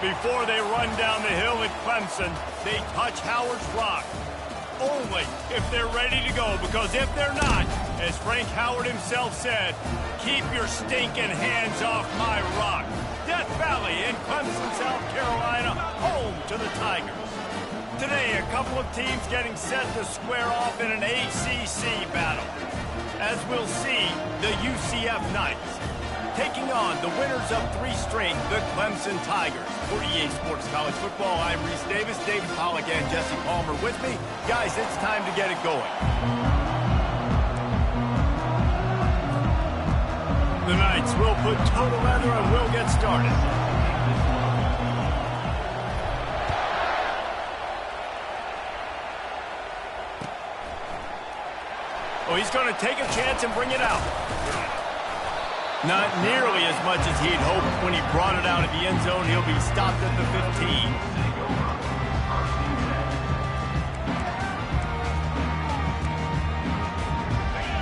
Before they run down the hill at Clemson, they touch Howard's rock. Only if they're ready to go, because if they're not, as Frank Howard himself said, keep your stinking hands off my rock. Death Valley in Clemson, South Carolina, home to the Tigers. Today, a couple of teams getting set to square off in an ACC battle. As we'll see, the UCF Knights taking on the winners of 3 straight, the Clemson Tigers. For EA Sports College Football, I'm Reese Davis, David Pollack, and Jesse Palmer with me. Guys, it's time to get it going. The Knights will put toe to leather and we'll get started. Oh, he's going to take a chance and bring it out. Not nearly as much as he'd hoped when he brought it out of the end zone. He'll be stopped at the 15.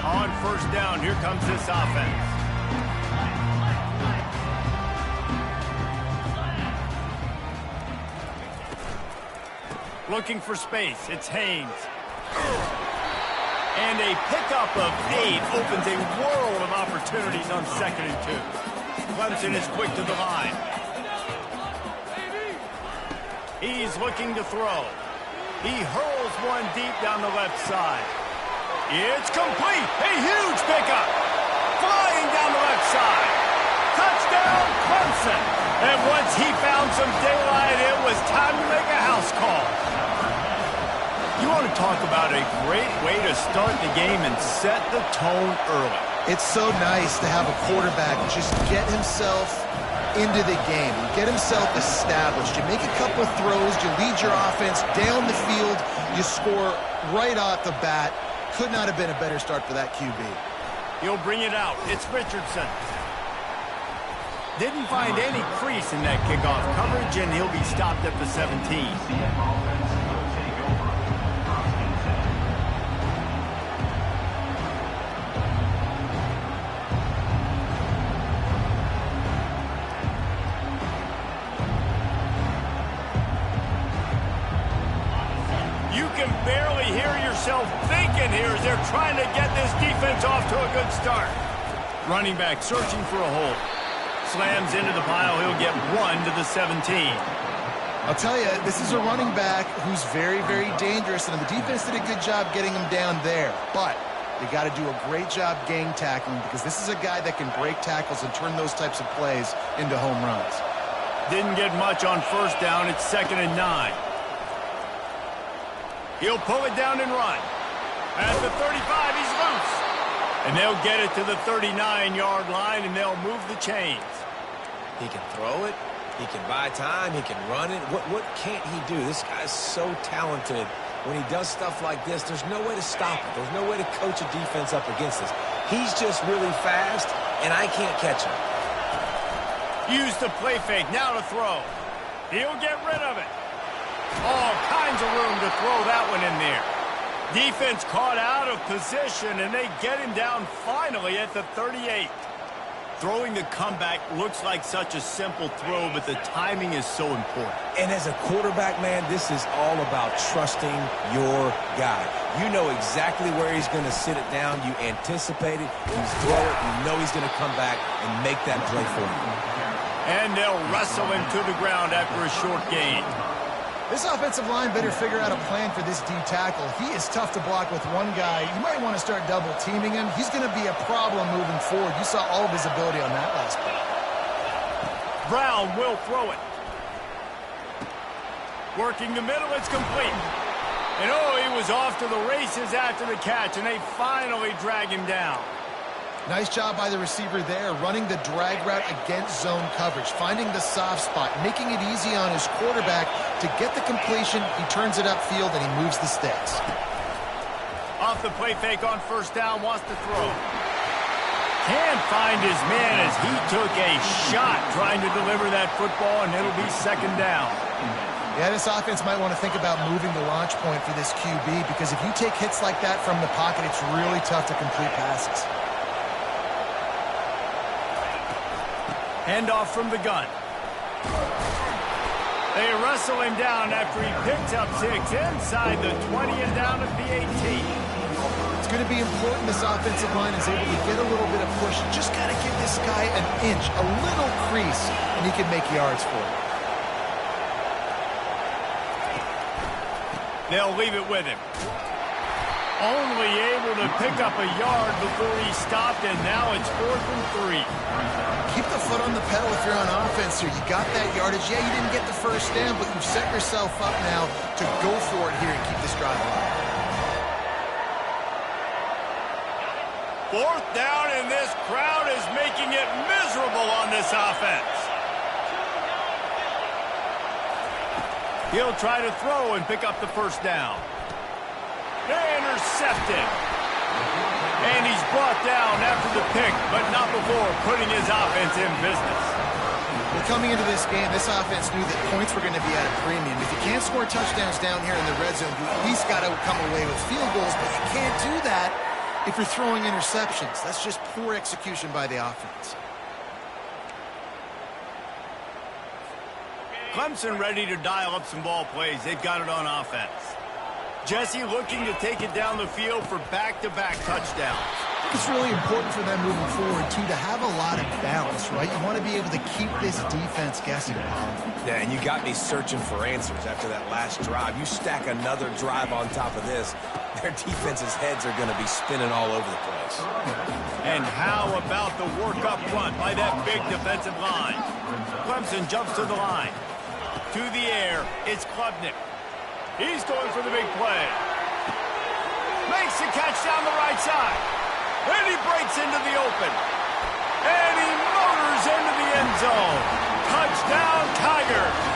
On first down, here comes this offense. Looking for space, it's Haynes. And a pickup of 8 opens a world of opportunities on 2nd and 2. Clemson is quick to the line. He's looking to throw. He hurls one deep down the left side. It's complete. A huge pickup. Flying down the left side. Touchdown, Clemson. And once he found some daylight, it was time to make a house call. You want to talk about a great way to start the game and set the tone early. It's so nice to have a quarterback just get himself into the game, get himself established. You make a couple of throws, you lead your offense down the field, you score right off the bat. Could not have been a better start for that QB. He'll bring it out. It's Richardson. Didn't find any crease in that kickoff coverage, and he'll be stopped at the 17. Thinking here as they're trying to get this defense off to a good start. Running back searching for a hole. Slams into the pile. He'll get 1 to the 17. I'll tell you, this is a running back who's very, very dangerous, and the defense did a good job getting him down there. But you got to do a great job gang tackling, because this is a guy that can break tackles and turn those types of plays into home runs. Didn't get much on first down. It's 2nd and 9. He'll pull it down and run. At the 35, he's loose. And they'll get it to the 39-yard line, and they'll move the chains. He can throw it. He can buy time. He can run it. What can't he do? This guy's so talented. When he does stuff like this, there's no way to stop it. There's no way to coach a defense up against this. He's just really fast, and I can't catch him. Use the play fake. Now to throw. He'll get rid of it. All kinds of room to throw that one in there. Defense caught out of position, and they get him down finally at the 38. Throwing the comeback looks like such a simple throw, but the timing is so important. And as a quarterback, man, this is all about trusting your guy. You know exactly where he's going to sit it down. You anticipate it. You throw it. You know he's going to come back and make that play for you. And they'll wrestle him to the ground after a short gain. This offensive line better figure out a plan for this D tackle. He is tough to block with one guy. You might want to start double teaming him. He's going to be a problem moving forward. You saw all of his ability on that last play. Brown will throw it. Working the middle, it's complete. And oh, he was off to the races after the catch, and they finally drag him down. Nice job by the receiver there, running the drag route against zone coverage, finding the soft spot, making it easy on his quarterback to get the completion. He turns it upfield, and he moves the sticks. Off the play fake on first down, wants to throw. Can't find his man as he took a shot trying to deliver that football, and it'll be 2nd down. Yeah, this offense might want to think about moving the launch point for this QB, because if you take hits like that from the pocket, it's really tough to complete passes. Handoff from the gun. They wrestle him down after he picks up 6 inside the 20 and down at the 18. It's going to be important this offensive line is able to get a little bit of push. Just got to give this guy an inch, a little crease, and he can make yards for it. They'll leave it with him. Only able to pick up a yard before he stopped, and now it's 4th and 3. Keep the foot on the pedal if you're on offense here. You got that yardage. Yeah, you didn't get the first down, but you've set yourself up now to go for it here and keep this drive alive. 4th down, and this crowd is making it miserable on this offense. He'll try to throw and pick up the first down. Intercepted. And he's brought down after the pick, but not before putting his offense in business. Well, coming into this game, this offense knew that points were going to be at a premium. If you can't score touchdowns down here in the red zone, you at least got to come away with field goals, but you can't do that if you're throwing interceptions. That's just poor execution by the offense. Clemson ready to dial up some ball plays. They've got it on offense. Jesse looking to take it down the field for back-to-back touchdowns. It's really important for them moving forward, too, to have a lot of balance, right? You want to be able to keep this defense guessing. Yeah, and you got me searching for answers after that last drive. You stack another drive on top of this, their defense's heads are going to be spinning all over the place. And how about the work up front by that big defensive line? Clemson jumps to the line. To the air, it's Klubnik. He's going for the big play. Makes the catch down the right side. And he breaks into the open. And he motors into the end zone. Touchdown, Tigers.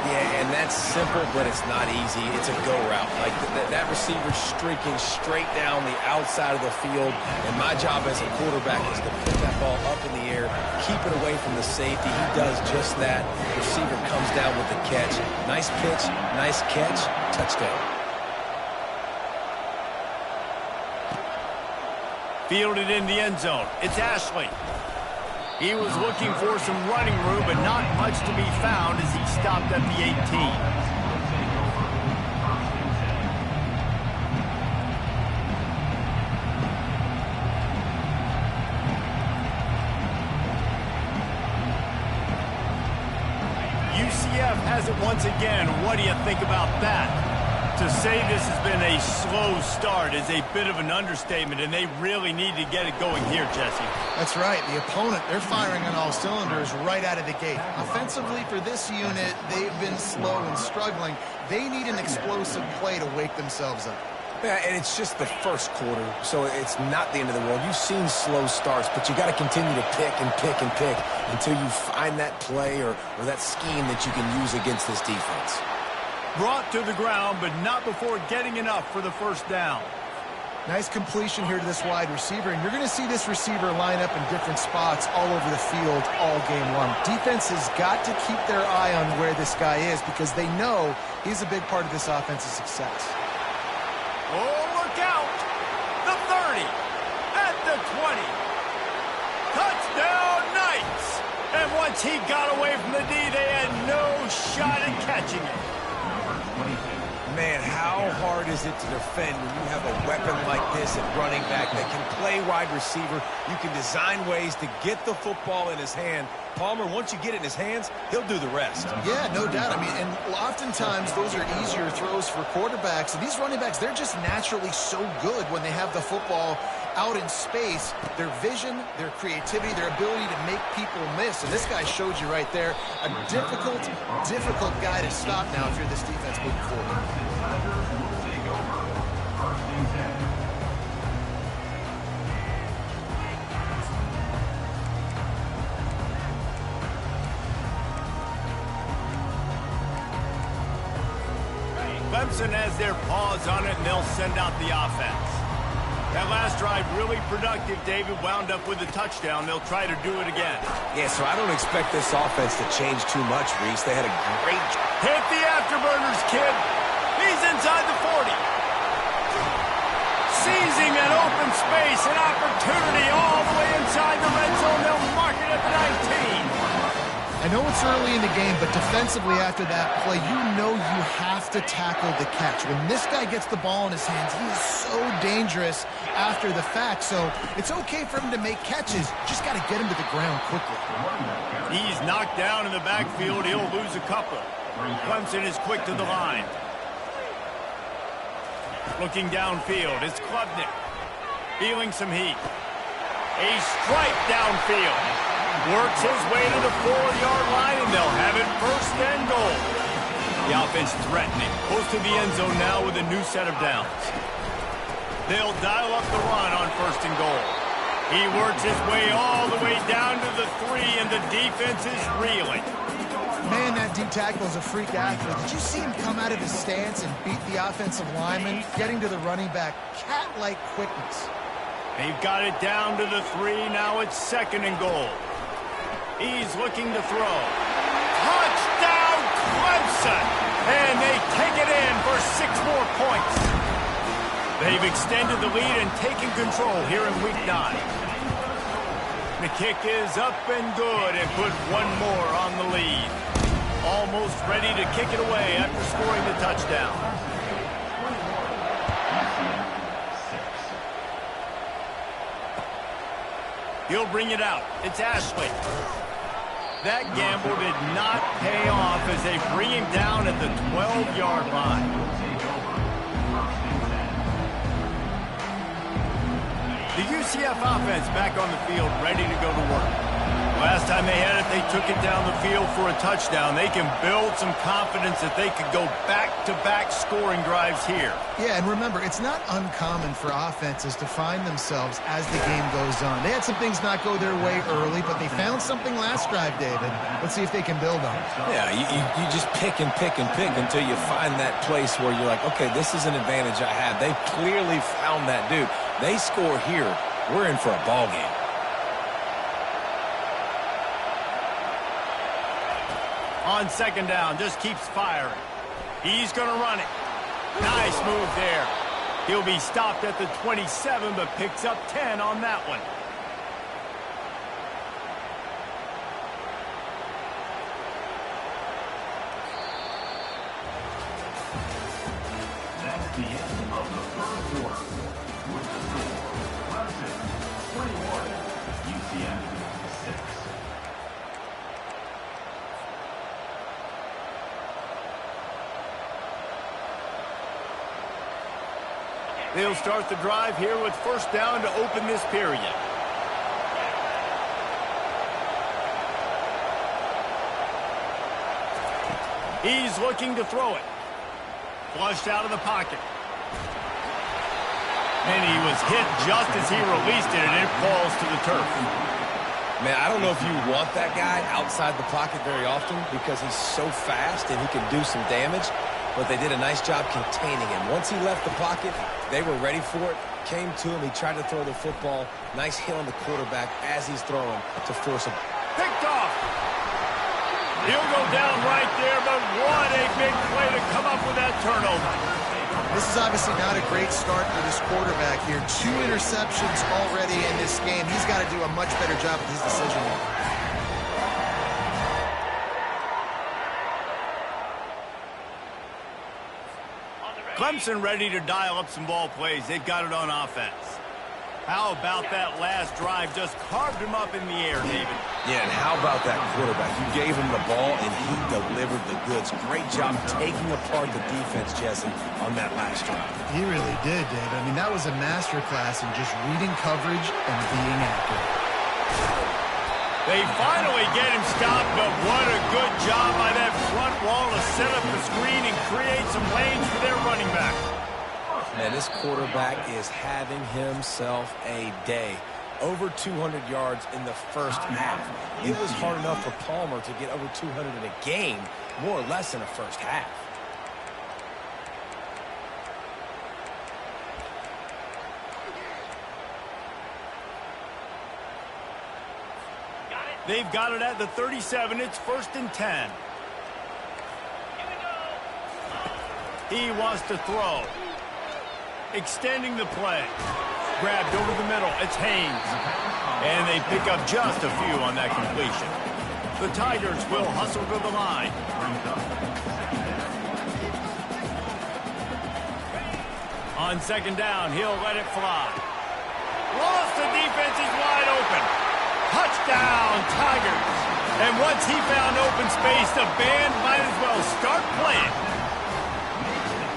Yeah, and that's simple, but it's not easy. It's a go route. Like that receiver's streaking straight down the outside of the field, and my job as a quarterback is to put that ball up in the air, keep it away from the safety. He does just that. The receiver comes down with the catch. Nice pitch, nice catch, touchdown. Fielded in the end zone. It's Ashley. He was looking for some running room, but not much to be found as he stopped at the 18. UCF has it once again. What do you think about that? To say this has been a slow start is a bit of an understatement, and they really need to get it going here, Jesse. That's right. The opponent, they're firing on all cylinders right out of the gate. Offensively for this unit, they've been slow and struggling. They need an explosive play to wake themselves up. Yeah, and it's just the first quarter, so it's not the end of the world. You've seen slow starts, but you got to continue to pick and pick and pick until you find that play or that scheme that you can use against this defense. Brought to the ground, but not before getting enough for the first down. Nice completion here to this wide receiver, and you're going to see this receiver line up in different spots all over the field all game long. Defense has got to keep their eye on where this guy is because they know he's a big part of this offense's success. Oh, look out! The 30, at the 20. Touchdown, Knights! And once he got away from the D, they had no shot at catching it. Man, how hard is it to defend when you have a weapon like this at running back that can play wide receiver? You can design ways to get the football in his hand. Palmer, once you get it in his hands, he'll do the rest. Yeah, no doubt. I mean, and oftentimes those are easier throws for quarterbacks. And these running backs, they're just naturally so good when they have the football out in space. Their vision, their creativity, their ability to make people miss. And this guy showed you right there, a difficult guy to stop now if you're this defense moving forward. Clemson has their paws on it, and they'll send out the offense. That last drive really productive. David wound up with a touchdown. They'll try to do it again. Yeah, so I don't expect this offense to change too much, Reese. They had a great... Hit the afterburners, kid. He's inside the 40. Seizing an open space, an opportunity all the way inside the red zone. They'll mark it at the 19. I know it's early in the game, but defensively after that play, you know you have to tackle the catch. When this guy gets the ball in his hands, he is so dangerous after the fact. So it's okay for him to make catches. Just got to get him to the ground quickly. He's knocked down in the backfield. He'll lose a couple. Clemson is quick to the line. Looking downfield, it's Klubnik. Feeling some heat. A strike downfield. Works his way to the 4-yard line, and they'll have it first and goal. The offense threatening. Close to the end zone now with a new set of downs. They'll dial up the run on first and goal. He works his way all the way down to the 3, and the defense is reeling. Man, that D tackle is a freak athlete. Did you see him come out of his stance and beat the offensive lineman, getting to the running back? Cat-like quickness. They've got it down to the 3. Now it's second and goal. He's looking to throw. Touchdown, Clemson! And they take it in for 6 more points. They've extended the lead and taken control here in Week 9. The kick is up and good and put one more on the lead. Almost ready to kick it away after scoring the touchdown. He'll bring it out. It's Ashley. That gamble did not pay off as they bring him down at the 12-yard line. The UCF offense back on the field, ready to go to work. Last time they had it, they took it down the field for a touchdown. They can build some confidence that they could go back-to-back scoring drives here. Yeah, and remember, it's not uncommon for offenses to find themselves as the game goes on. They had some things not go their way early, but they found something last drive, David. Let's see if they can build on it. Yeah, you just pick and pick and pick until you find that place where you're like, okay, this is an advantage I have. They clearly found that dude. They score here, we're in for a ball game. On second down, just keeps firing. He's going to run it. Nice move there. He'll be stopped at the 27, but picks up 10 on that one. That's the end of the first quarter. With the score, Clemson 21, UCF 6. They'll start the drive here with first down to open this period. He's looking to throw it. Flushed out of the pocket. And he was hit just as he released it, and it falls to the turf. Man, I don't know if you want that guy outside the pocket very often because he's so fast and he can do some damage, but they did a nice job containing him. Once he left the pocket, they were ready for it, came to him, he tried to throw the football. Nice hit on the quarterback as he's throwing to force him. Picked off. He'll go down right there, but what a big play to come up with that turnover. This is obviously not a great start for this quarterback here. 2 interceptions already in this game. He's got to do a much better job with his decision making. Clemson ready to dial up some ball plays. They've got it on offense. How about that last drive? Just carved him up in the air, David. Yeah, and how about that quarterback? You gave him the ball, and he delivered the goods. Great job taking apart the defense, Jesse, on that last drive. He really did, David. I mean, that was a masterclass in just reading coverage and being accurate. They finally get him stopped, but what a good job by that front wall to set up the screen and create some lanes for their running back. Man, this quarterback is having himself a day. Over 200 yards in the first half. It was hard enough for Palmer to get over 200 in a game, more or less in the first half. They've got it at the 37. It's first and 10. He wants to throw. Extending the play. Grabbed over the middle. It's Haynes. And they pick up just a few on that completion. The Tigers will hustle to the line. On second down, he'll let it fly. Lost, the defense is wide open. Touchdown, Tigers. And once he found open space, the band might as well start playing.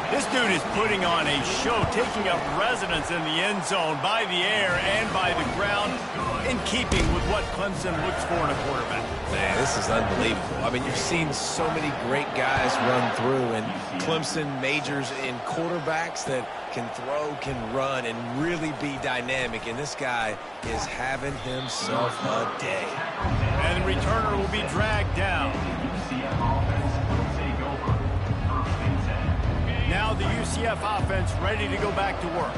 This dude is putting on a show, taking up residence in the end zone by the air and by the ground, in keeping with what Clemson looks for in a quarterback. Man, this is unbelievable. I mean, you've seen so many great guys run through, and Clemson majors in quarterbacks that can throw, can run, and really be dynamic. And this guy is having himself a day. And the returner will be dragged down. Now the UCF offense ready to go back to work.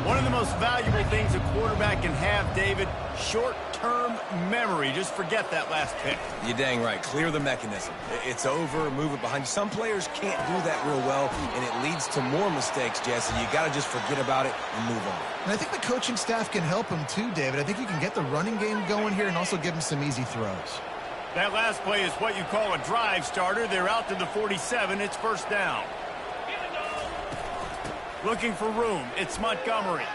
One of the most valuable things a quarterback can have, David, short-term memory. Just forget that last pick. You're dang right. Clear the mechanism. It's over, move it behind you. Some players can't do that real well, and it leads to more mistakes, Jesse. You got to just forget about it and move on. And I think the coaching staff can help him too, David. I think you can get the running game going here and also give him some easy throws. That last play is what you call a drive starter. They're out to the 47. It's first down. Looking for room. It's Montgomery.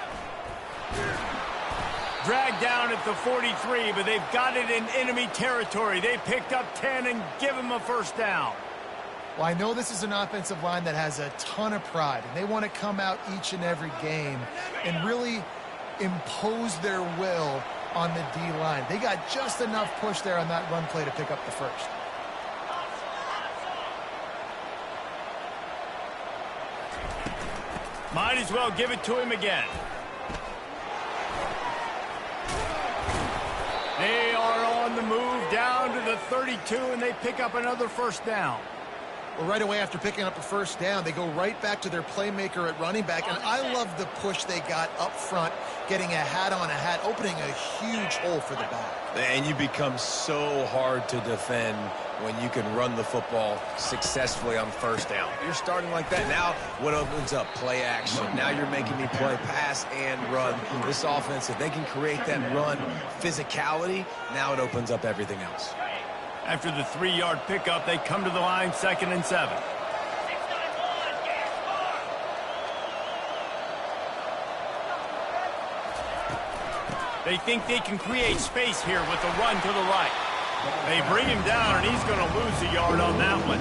Dragged down at the 43, but they've got it in enemy territory. They picked up 10 and give him a first down. Well, I know this is an offensive line that has a ton of pride, and they want to come out each and every game and really impose their will on the D-line. They got just enough push there on that run play to pick up the first. Might as well give it to him again. They are on the move down to the 32, and they pick up another first down. Well, right away after picking up a first down, they go right back to their playmaker at running back. And I love the push they got up front, getting a hat on a hat, opening a huge hole for the back. And you become so hard to defend when you can run the football successfully on first down. You're starting like that. Now what opens up? Play action. Now you're making me play pass and run. This offense, if they can create that run physicality, now it opens up everything else. After the 3-yard pickup, they come to the line, 2nd and 7. They think they can create space here with a run to the right. They bring him down, and he's going to lose a yard on that one.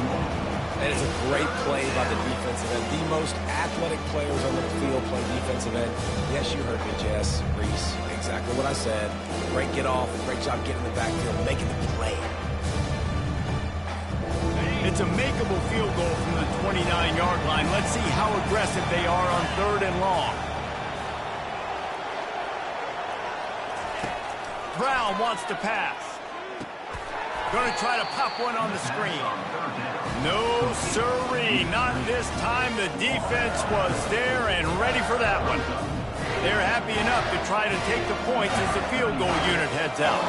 That is a great play by the defensive end. The most athletic players on the field play defensive end. Yes, you heard me, Jess, Reese. Exactly what I said. Great get off. Great job getting in the backfield, making the play. It's a makeable field goal from the 29-yard line. Let's see how aggressive they are on 3rd and long. Brown wants to pass. Going to try to pop one on the screen. No, sirree. Not this time. The defense was there and ready for that one. They're happy enough to try to take the points as the field goal unit heads out.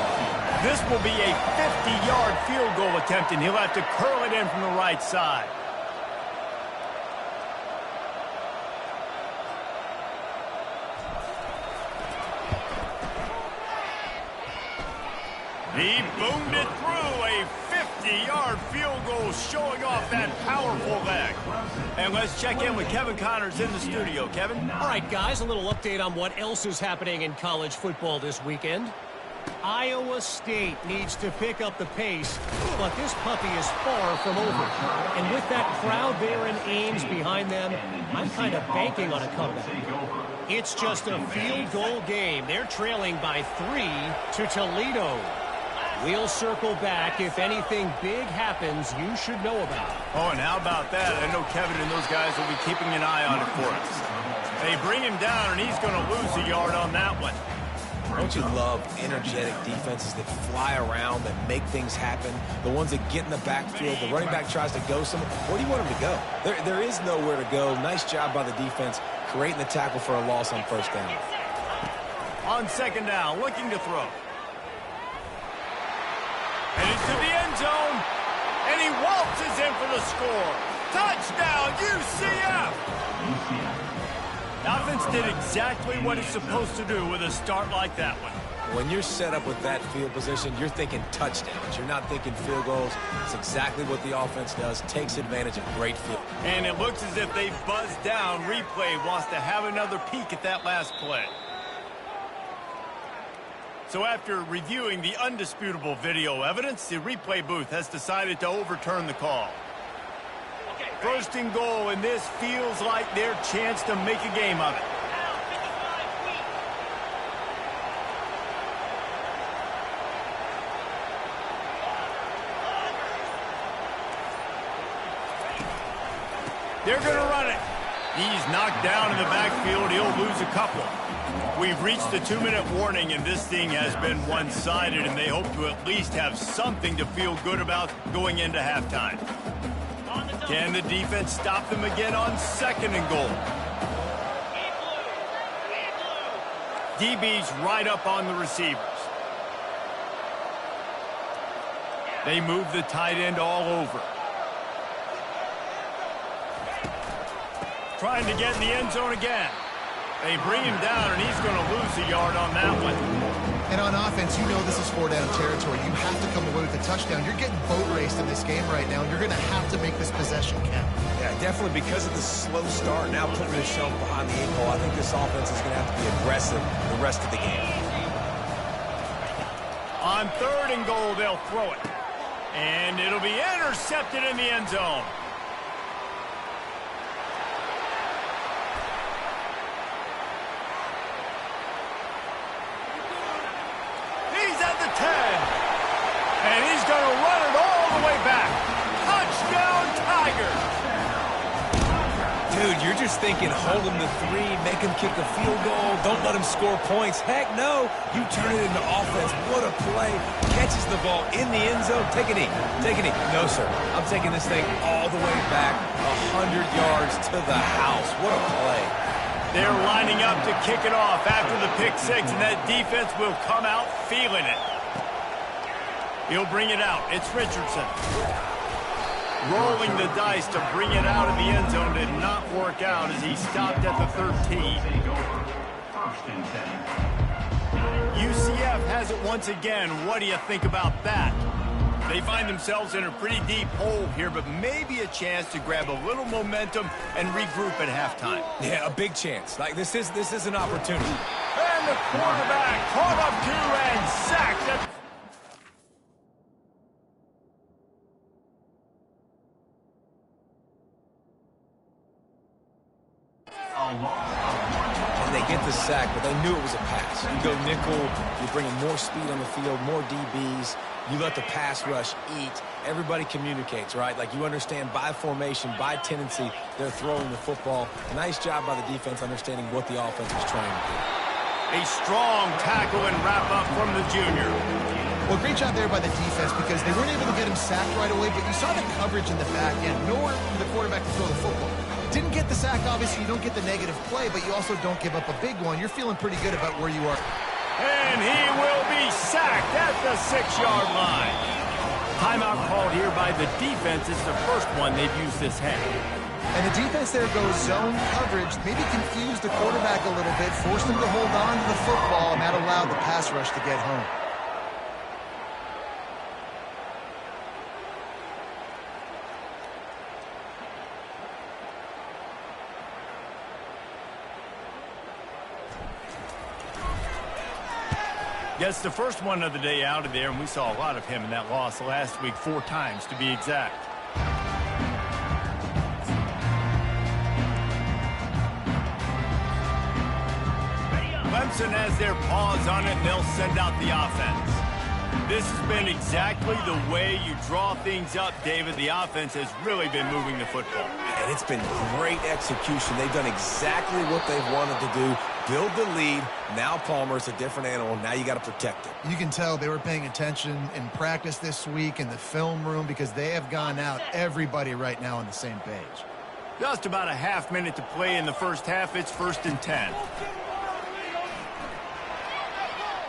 This will be a 50-yard field goal attempt, and he'll have to curl it in from the right side. He boomed it through, a 50-yard field goal showing off that powerful leg. And let's check in with Kevin Connors in the studio. Kevin? All right, guys, a little update on what else is happening in college football this weekend. Iowa State needs to pick up the pace, but this puppy is far from over. And with that crowd there in Ames behind them, I'm kind of banking on a comeback. It's just a field goal game. They're trailing by 3 to Toledo. We'll circle back if anything big happens you should know about. Oh, and how about that? I know Kevin and those guys will be keeping an eye on it for us. They bring him down, and he's going to lose a yard on that one. Don't you love energetic defenses that fly around, that make things happen? The ones that get in the backfield, the running back tries to go somewhere. Where do you want him to go? There is nowhere to go. Nice job by the defense creating the tackle for a loss on first down. On 2nd down, looking to throw. Headed to the end zone, and he waltzes in for the score. Touchdown, UCF! The offense did exactly what it's supposed to do with a start like that one. When you're set up with that field position, you're thinking touchdowns. You're not thinking field goals. It's exactly what the offense does. Takes advantage of great field. And it looks as if they buzzed down. Replay wants to have another peek at that last play. So after reviewing the undisputable video evidence, the replay booth has decided to overturn the call. First and goal, and this feels like their chance to make a game of it. They're going to run it. He's knocked down in the backfield. He'll lose a couple. We've reached the 2-minute warning, and this thing has been one-sided, and they hope to at least have something to feel good about going into halftime. Can the defense stop them again on second and goal? DB's right up on the receivers. They move the tight end all over. Trying to get in the end zone again. They bring him down, and he's going to lose a yard on that one. And on offense, you know this is 4-down territory. You have to come away with a touchdown. You're getting boat raced in this game right now, and you're going to have to make this possession count. Yeah, definitely because of the slow start, now putting themselves behind the 8 ball. I think this offense is going to have to be aggressive the rest of the game. On third and goal, they'll throw it. And it'll be intercepted in the end zone. And he's going to run it all the way back. Touchdown, Tigers. Dude, you're just thinking hold him to 3, make him kick a field goal, don't let him score points. Heck no, you turn it into offense. What a play. Catches the ball in the end zone. Take a knee. Take a knee. No, sir. I'm taking this thing all the way back 100 yards to the house. What a play. They're lining up to kick it off after the pick 6, and that defense will come out feeling it. He'll bring it out. It's Richardson. Rolling the dice to bring it out of the end zone did not work out as he stopped at the 13. UCF has it once again. What do you think about that? They find themselves in a pretty deep hole here, but maybe a chance to grab a little momentum and regroup at halftime. Yeah, a big chance. Like this is an opportunity. And the quarterback caught up to and sacked. And they get the sack, but they knew it was a pass. You go nickel, you're bringing more speed on the field, more DBs. You let the pass rush eat. Everybody communicates, right? Like you understand by formation, by tendency, they're throwing the football. Nice job by the defense understanding what the offense was trying to do. A strong tackle and wrap up from the junior. Well, great job there by the defense because they weren't able to get him sacked right away, but you saw the coverage in the back end. Nowhere for the quarterback to throw the football. Didn't get the sack, obviously. You don't get the negative play, but you also don't give up a big one. You're feeling pretty good about where you are. And he will be sacked at the 6-yard line. Timeout called here by the defense. It's the first one they've used this half. And the defense there goes zone coverage, maybe confused the quarterback a little bit, forced him to hold on to the football, and that allowed the pass rush to get home. Yes, the first one of the day out of there, and we saw a lot of him in that loss last week, 4 times to be exact. Clemson has their paws on it, and they'll send out the offense. This has been exactly the way you draw things up, David. The offense has really been moving the football. And it's been great execution. They've done exactly what they've wanted to do. Build the lead. Now Palmer's a different animal. Now you got to protect it. You can tell they were paying attention in practice this week in the film room because they have gone out everybody right now on the same page. Just about a half minute to play in the first half. It's 1st and 10.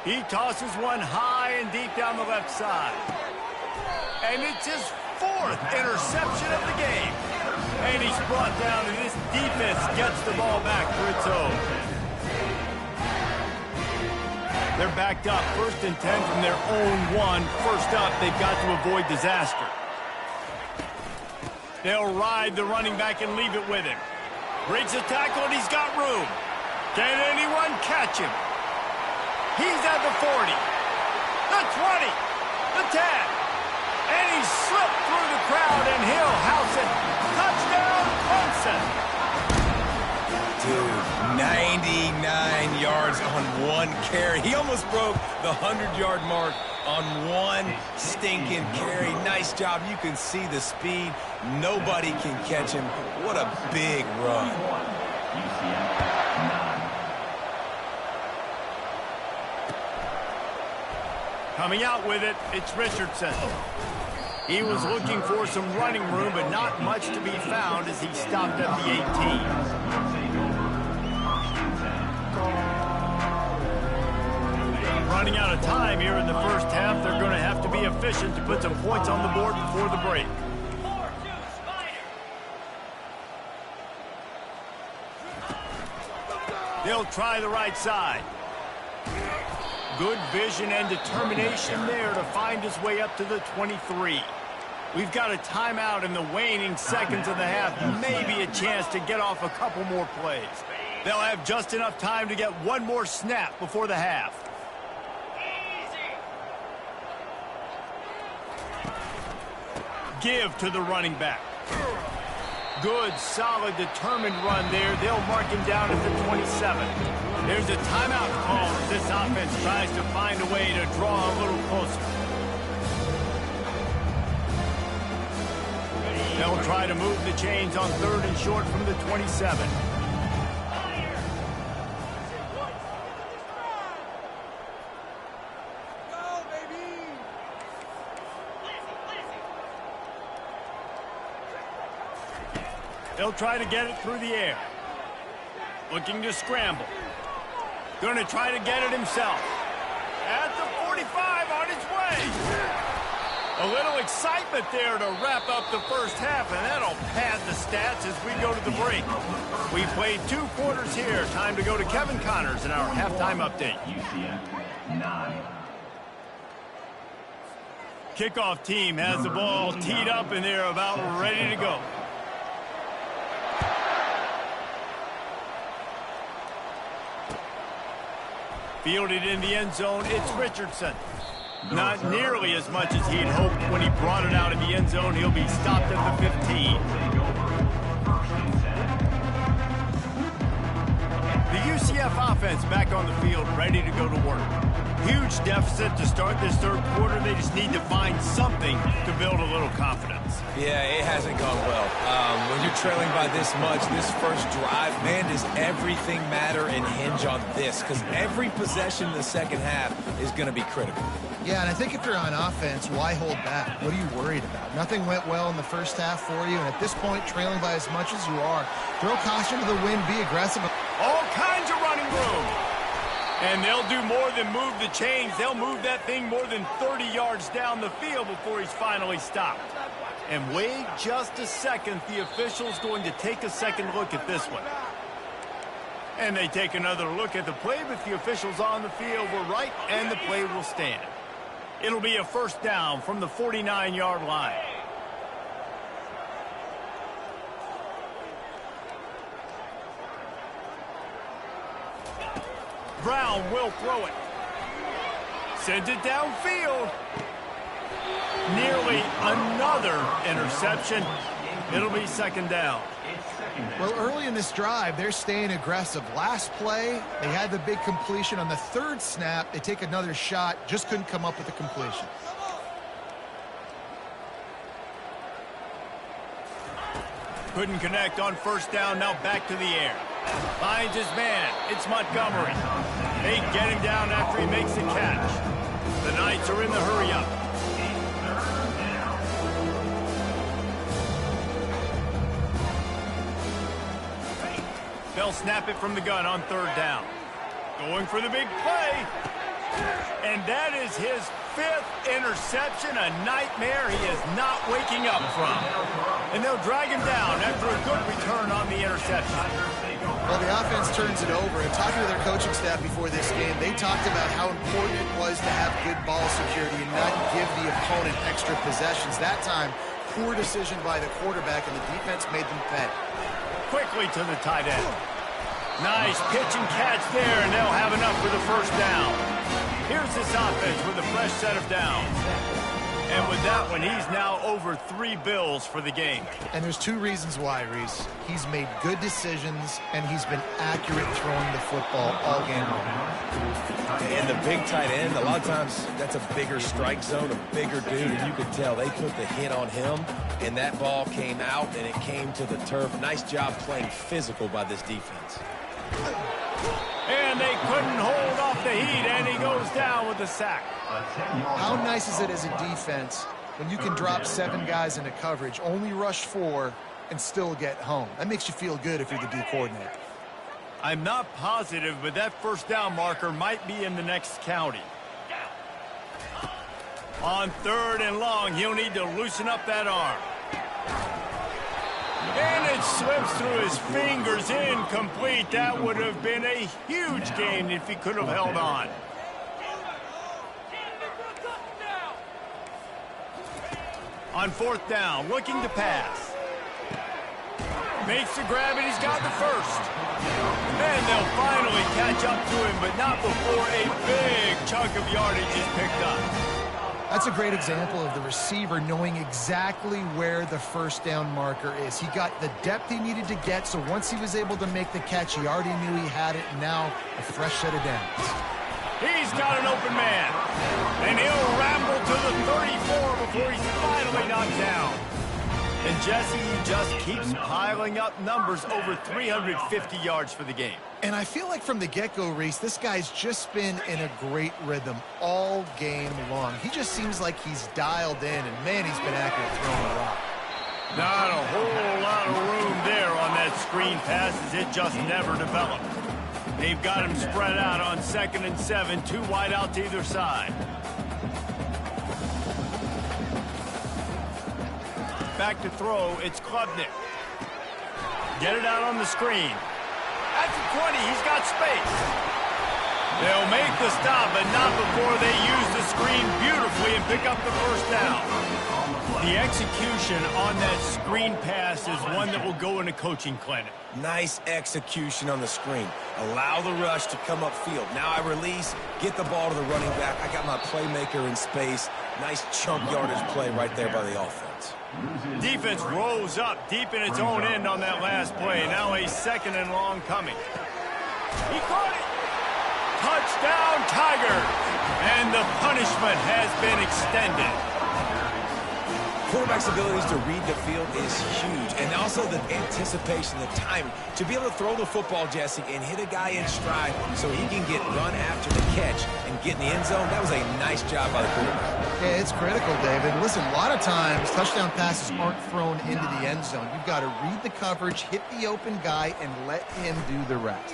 He tosses one high and deep down the left side. And it's his 4th interception of the game. And he's brought down, and this defense gets the ball back for its own. They're backed up, 1st and 10 from their own 1. First up, they've got to avoid disaster. They'll ride the running back and leave it with him. Breaks the tackle, and he's got room. Can anyone catch him? He's at the 40, the 20, the 10. And he slipped through the crowd, and he'll house it. Touchdown, Clemson. Dude, 99 yards on 1 carry. He almost broke the 100-yard mark on 1 stinking carry. Nice job. You can see the speed. Nobody can catch him. What a big run. Coming out with it, it's Richardson. He was looking for some running room, but not much to be found as he stopped at the 18. Running out of time here in the first half. They're going to have to be efficient to put some points on the board before the break. They'll try the right side. Good vision and determination there to find his way up to the 23. We've got a timeout in the waning seconds of the half. Maybe a chance to get off a couple more plays. They'll have just enough time to get one more snap before the half. Give to the running back. Good, solid, determined run there. They'll mark him down at the 27. There's a timeout call as this offense tries to find a way to draw a little closer. They'll try to move the chains on 3rd and short from the 27. They'll try to get it through the air. Looking to scramble. Going to try to get it himself. At the 45 on his way. A little excitement there to wrap up the first half, and that'll pad the stats as we go to the break. We played 2 quarters here. Time to go to Kevin Connors in our halftime update. Kickoff team has the ball teed up, and they're about ready to go. Fielded in the end zone, it's Richardson. Not nearly as much as he'd hoped when he brought it out in the end zone. He'll be stopped at the 15. The UCF offense back on the field, ready to go to work. Huge deficit to start this 3rd quarter. They just need to find something to build a little confidence. Yeah, it hasn't gone well. When you're trailing by this much, this first drive, man, does everything matter and hinge on this? Because every possession in the second half is going to be critical. Yeah, and I think if you're on offense, why hold back? What are you worried about? Nothing went well in the first half for you, and at this point, trailing by as much as you are, throw caution to the wind, be aggressive. All kinds of running room. And they'll do more than move the chains. They'll move that thing more than 30 yards down the field before he's finally stopped. And wait just a second. The official's going to take a second look at this one. And they take another look at the play, but the officials on the field were right, and the play will stand. It'll be a first down from the 49-yard line. Brown will throw it. Sends it downfield. Nearly another interception. It'll be second down. Well, early in this drive, they're staying aggressive. Last play, they had the big completion. On the 3rd snap, they take another shot. Just couldn't come up with the completion. Couldn't connect on first down. Now back to the air. Finds his man. It's Montgomery. They get him down after he makes the catch. The Knights are in the hurry-up. They'll snap it from the gun on 3rd down. Going for the big play. And that is his fifth interception, a nightmare he is not waking up from. And they'll drag him down after a good return on the interception. Well, the offense turns it over. And talking to their coaching staff before this game, they talked about how important it was to have good ball security and not give the opponent extra possessions. That time, poor decision by the quarterback, and the defense made them pay. Quickly to the tight end. Nice pitch and catch there, and they'll have enough for the first down. Here's this offense with a fresh set of downs. And with that one, he's now over 3 bills for the game. And there's 2 reasons why, Reese. He's made good decisions, and he's been accurate throwing the football all game long. And the big tight end, a lot of times that's a bigger strike zone, a bigger dude, and you could tell they put the hit on him, and that ball came out, and it came to the turf. Nice job playing physical by this defense. And they couldn't hold off the heat, and he goes down with the sack. How nice is it as a defense when you can drop 7 guys into coverage, only rush 4, and still get home? That makes you feel good if you're the D coordinator. I'm not positive, but that first down marker might be in the next county. On 3rd and long, he'll need to loosen up that arm. And it slips through his fingers, incomplete. That would have been a huge gain if he could have held on. On 4th down, looking to pass. Makes the grab, and he's got the first. And they'll finally catch up to him, but not before a big chunk of yardage is picked up. That's a great example of the receiver knowing exactly where the first down marker is. He got the depth he needed to get, so once he was able to make the catch, he already knew he had it, and now a fresh set of downs. He's got an open man, and he'll ramble to the 34 before he's finally knocked down. And Jesse, he just keeps piling up numbers, over 350 yards for the game. And I feel like from the get-go, Reese, this guy's just been in a great rhythm all game long. He just seems like he's dialed in, and man, he's been accurate throwing the rock. Not a whole lot of room there on that screen pass, as it just never developed. They've got him spread out on 2nd and 7, 2 wide out to either side. Back to throw, it's Klubnik. Get it out on the screen. At the 20, he's got space. They'll make the stop, but not before they use the screen beautifully and pick up the first down. The execution on that screen pass is one that will go in a coaching clinic. Nice execution on the screen. Allow the rush to come upfield. Now I release, get the ball to the running back. I got my playmaker in space. Nice chunk yardage play right there by the offense. Defense rose up deep in its own end on that last play. Now a 2nd and long coming. He caught it. Touchdown, Tigers. And the punishment has been extended. Quarterback's abilities to read the field is huge, and also the anticipation, the timing. To be able to throw the football, Jesse, and hit a guy in stride so he can get run after the catch and get in the end zone, that was a nice job by the quarterback. Yeah, it's critical, David. Listen, a lot of times touchdown passes aren't thrown into the end zone. You've got to read the coverage, hit the open guy, and let him do the rest.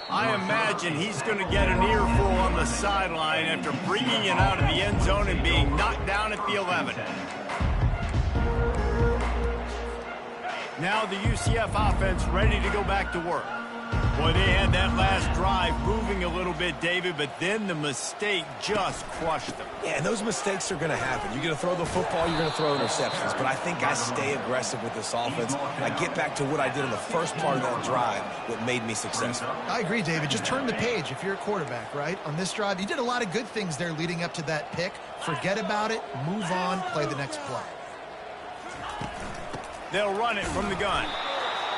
I imagine he's going to get an earful on the sideline after bringing it out of the end zone and being knocked down at the 11. Now the UCF offense ready to go back to work. Boy, they had that last drive moving a little bit, David, but then the mistake just crushed them. Yeah, and those mistakes are going to happen. You're going to throw the football, you're going to throw interceptions, but I think I stay aggressive with this offense. I get back to what I did in the first part of that drive, what made me successful. I agree, David. Just turn the page if you're a quarterback, right? On this drive, you did a lot of good things there leading up to that pick. Forget about it, move on, play the next play. They'll run it from the gun.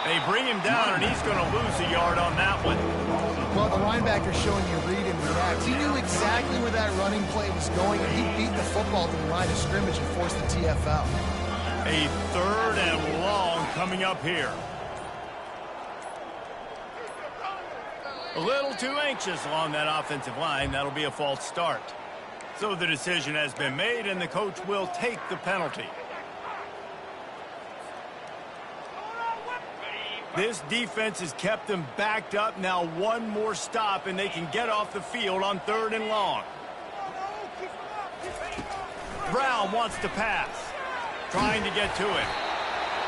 They bring him down, and he's going to lose a yard on that one. Well, the linebacker's showing you read and react. He knew exactly where that running play was going, and he beat the football to the line of scrimmage and forced the TFL. A 3rd and long coming up here. A little too anxious along that offensive line. That'll be a false start. So the decision has been made, and the coach will take the penalty. This defense has kept them backed up. Now one more stop, and they can get off the field on 3rd and long. Brown wants to pass. Trying to get to it.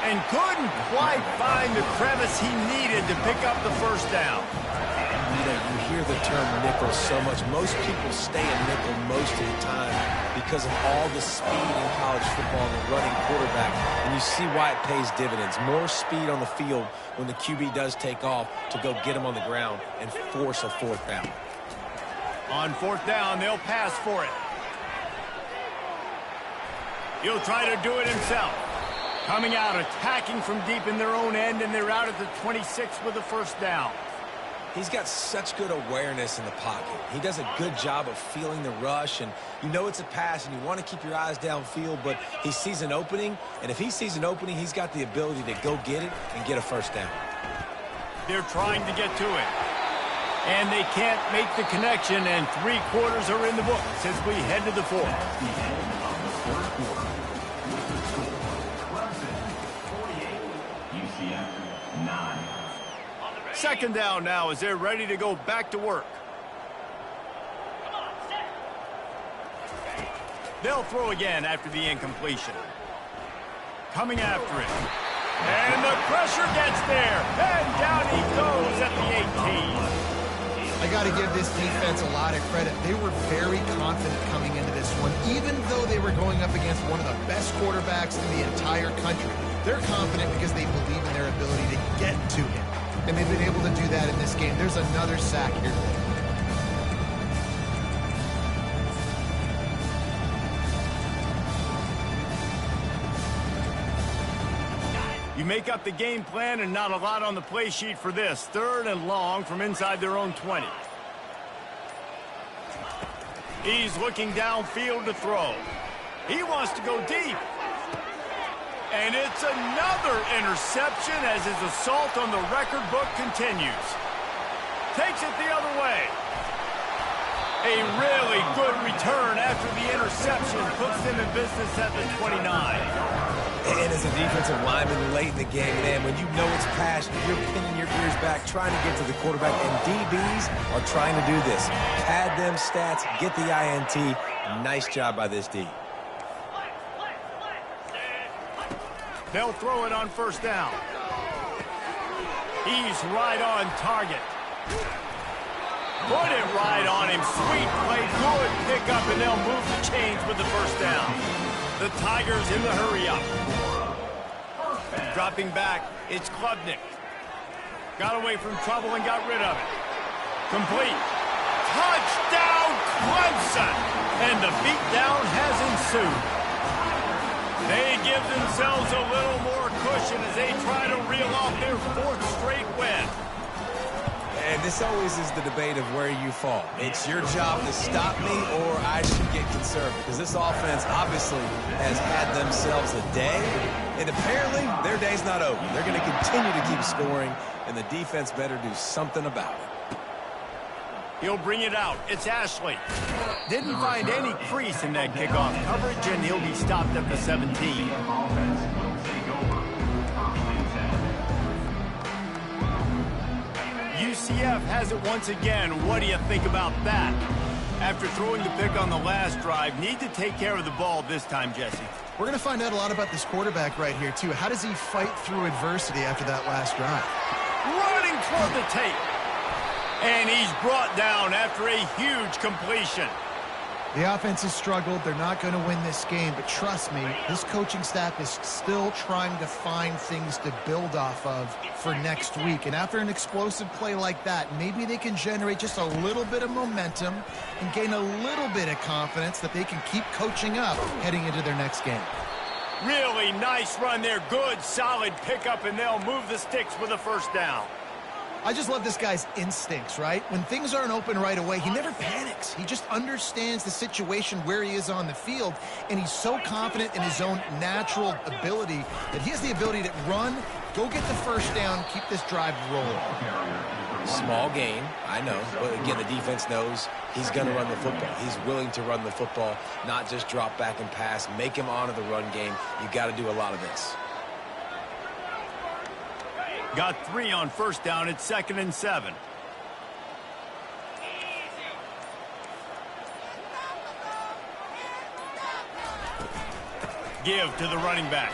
And couldn't quite find the crevice he needed to pick up the first down. You hear the term nickel so much. Most people stay in nickel most of the time because of all the speed in college football and the running quarterback. And you see why it pays dividends. More speed on the field when the QB does take off to go get him on the ground and force a fourth down. On fourth down, they'll pass for it. He'll try to do it himself. Coming out, attacking from deep in their own end, and they're out at the 26 with the first down. He's got such good awareness in the pocket. He does a good job of feeling the rush, and you know it's a pass, and you want to keep your eyes downfield, but he sees an opening, and if he sees an opening, he's got the ability to go get it and get a first down. They're trying to get to it. And they can't make the connection, and 3 quarters are in the books as we head to the fourth. The end of the fourth quarter. With the score, Clemson 48, UCF 9. Second down now as they're ready to go back to work. They'll throw again after the incompletion. Coming after it. And the pressure gets there. And down he goes at the 18. I got to give this defense a lot of credit. They were very confident coming into this one, even though they were going up against one of the best quarterbacks in the entire country. They're confident because they believe in their ability to get to him. And they've been able to do that in this game. There's another sack here today. You make up the game plan and not a lot on the play sheet for this. 3rd and long from inside their own 20. He's looking downfield to throw. He wants to go deep. And it's another interception as his assault on the record book continues. Takes it the other way. A really good return after the interception puts them in business at the 29. And as a defensive lineman late in the game, man, when you know it's passed, you're pinning your ears back, trying to get to the quarterback, and DBs are trying to do this. Pad them stats, get the INT. Nice job by this D. They'll throw it on first down. He's right on target. Put it right on him. Sweet play, good pickup, and they'll move the chains with the first down. The Tigers in the hurry-up. Dropping back, it's Klubnik. Got away from trouble and got rid of it. Complete. Touchdown, Clemson! And the beatdown has ensued. They give themselves a little more cushion as they try to reel off their 4th straight win. And this always is the debate of where you fall. It's your job to stop me or I should get conservative. Because this offense obviously has had themselves a day. And apparently their day's not over. They're going to continue to keep scoring. And the defense better do something about it. He'll bring it out. It's Ashley. Didn't find any crease in that kickoff coverage, and he'll be stopped at the 17. Offense will take over. UCF has it once again. What do you think about that? After throwing the pick on the last drive, need to take care of the ball this time, Jesse. We're going to find out a lot about this quarterback right here, too. How does he fight through adversity after that last drive? Running toward the tape. And he's brought down after a huge completion. The offense has struggled. They're not going to win this game, but trust me, this coaching staff is still trying to find things to build off of for next week. And after an explosive play like that, maybe they can generate just a little bit of momentum and gain a little bit of confidence that they can keep coaching up heading into their next game. Really nice run there. Good, solid pickup, and they'll move the sticks with a first down. I just love this guy's instincts, right? When things aren't open right away, he never panics. He just understands the situation where he is on the field, and he's so confident in his own natural ability that he has the ability to run, go get the first down, keep this drive rolling. Small gain, I know, but again, the defense knows he's going to run the football. He's willing to run the football, not just drop back and pass, make him honor the run game. You got to do a lot of this. Got 3 on first down. It's 2nd and 7. give to the running back.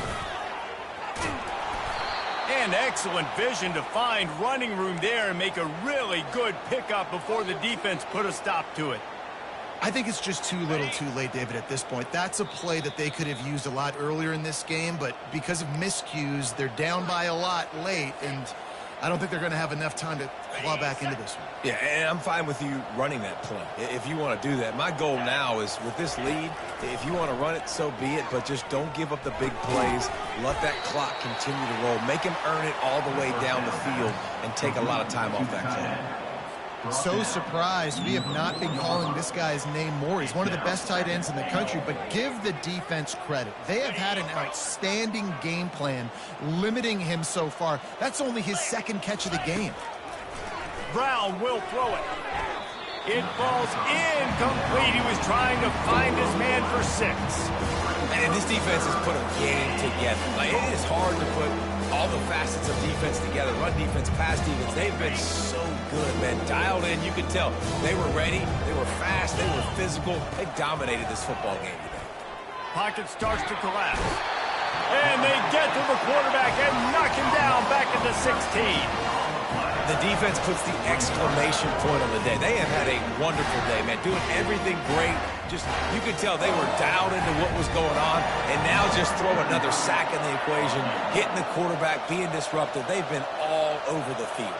And excellent vision to find running room there and make a really good pickup before the defense put a stop to it. I think it's just too little too late, David, at this point. That's a play that they could have used a lot earlier in this game, but because of miscues, they're down by a lot late, and I don't think they're going to have enough time to claw back into this one. Yeah, and I'm fine with you running that play if you want to do that. My goal now is with this lead, if you want to run it, so be it, but just don't give up the big plays. Let that clock continue to roll. Make him earn it all the way down the field and take a lot of time off that clock. So surprised we have not been calling this guy's name more. He's one of the best tight ends in the country, but give the defense credit. They have had an outstanding game plan limiting him so far. That's only his second catch of the game. Brown will throw it. It falls incomplete. He was trying to find his man for 6. And this defense has put a game together. Like, it is hard to put all the facets of defense together. Run defense, pass defense. They've been so good, man. Dialed in. You could tell they were ready. They were fast. They were physical. They dominated this football game today. Pocket starts to collapse. And they get to the quarterback and knock him down back at the 16. The defense puts the exclamation point on the day. They have had a wonderful day, man. Doing everything great. Just, you could tell they were dialed into what was going on. And now just throw another sack in the equation. Hitting the quarterback, being disruptive. They've been all over the field.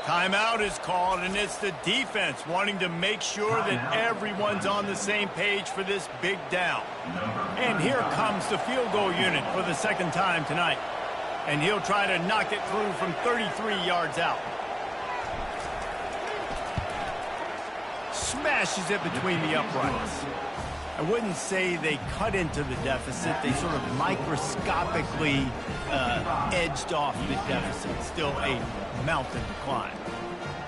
Timeout is called, and it's the defense wanting to make sure that everyone's on the same page for this big down. And here comes the field goal unit for the second time tonight. And he'll try to knock it through from 33 yards out. Smashes it between the uprights. I wouldn't say they cut into the deficit. They sort of microscopically edged off the deficit. Still a mountain to climb.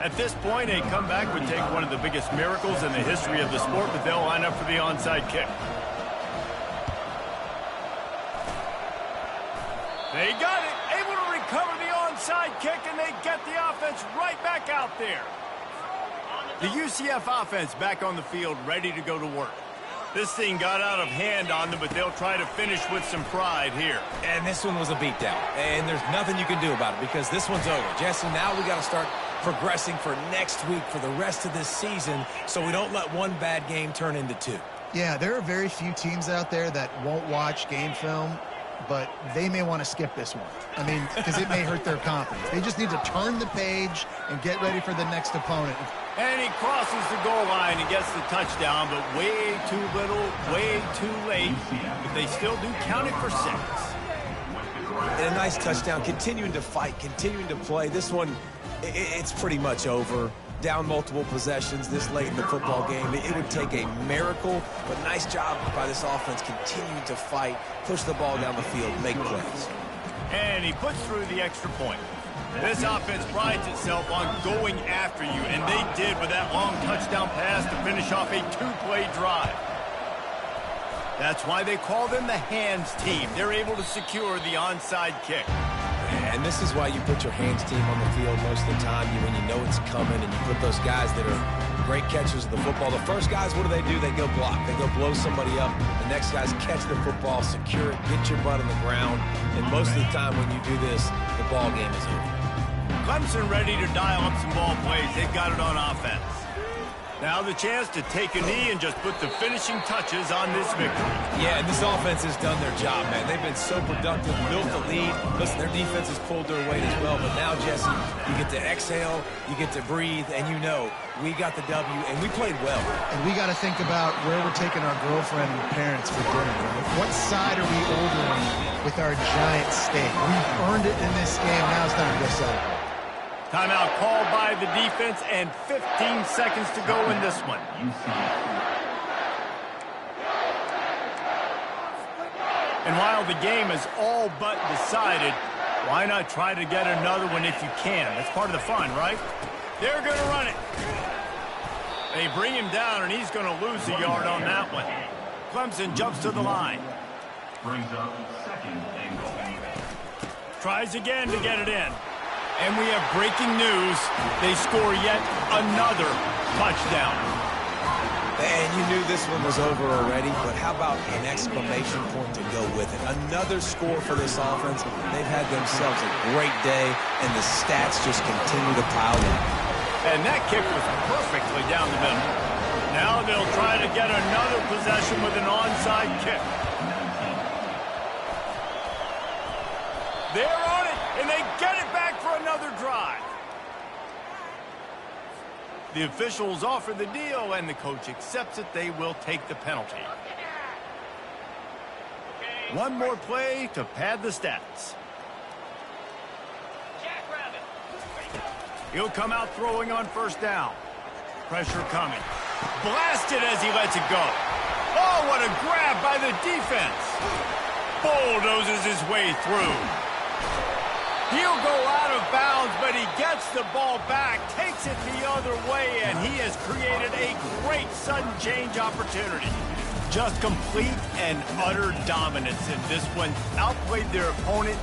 At this point, a comeback would take one of the biggest miracles in the history of the sport, but they'll line up for the onside kick. They got it. Able to recover the onside kick, and they get the offense right back out there. The UCF offense back on the field, ready to go to work. This thing got out of hand on them, but they'll try to finish with some pride here. And this one was a beatdown. And there's nothing you can do about it because this one's over. Jesse, now we got to start progressing for next week for the rest of this season so we don't let one bad game turn into 2. Yeah, there are very few teams out there that won't watch game film, but they may want to skip this one. I mean, because it may hurt their confidence. They just need to turn the page and get ready for the next opponent. And he crosses the goal line and gets the touchdown, but way too little, way too late. But they still do count it for 6. And a nice touchdown, continuing to fight, continuing to play. This one, it's pretty much over. Down multiple possessions this late in the football game. It would take a miracle, but nice job by this offense continuing to fight, push the ball down the field, make plays. And he puts through the extra point. This offense prides itself on going after you, and they did with that long touchdown pass to finish off a 2-play drive. That's why they call them the hands team. They're able to secure the onside kick. And this is why you put your hands team on the field most of the time when you know it's coming, and you put those guys that are great catchers of the football. The first guys, what do? They go block. They go blow somebody up. The next guys catch the football, secure it, get your butt on the ground. And most of the time when you do this, the ball game is over. Clemson ready to dial up some ball plays. They've got it on offense. Now the chance to take a knee and just put the finishing touches on this victory. Yeah, and this offense has done their job, man. They've been so productive, built the lead. Listen, their defense has pulled their weight as well. But now, Jesse, you get to exhale, you get to breathe, and you know we got the W, and we played well. And we got to think about where we're taking our girlfriend and parents for dinner. Right? What side are we ordering with our giant steak? We've earned it in this game. Now it's time to go celebrate. Timeout called by the defense, and 15 seconds to go in this one. And while the game is all but decided, why not try to get another one if you can? That's part of the fun, right? They're going to run it. They bring him down, and he's going to lose a yard on that one. Clemson jumps to the line. Brings up second and goal. Tries again to get it in. And we have breaking news. They score yet another touchdown. And you knew this one was over already, but how about an exclamation point to go with it? Another score for this offense. They've had themselves a great day, and the stats just continue to pile in. And that kick was perfectly down the middle. Now they'll try to get another possession with an onside kick. They're on it, and they get it back for another drive. The officials offer the deal, and the coach accepts it. They will take the penalty. One more play to pad the stats. He'll come out throwing on first down. Pressure coming. Blasted as he lets it go. Oh, what a grab by the defense. Bulldozes his way through. He'll go out of bounds, but he gets the ball back, takes it the other way, and he has created a great sudden change opportunity. Just complete and utter dominance in this one. Outplayed their opponent.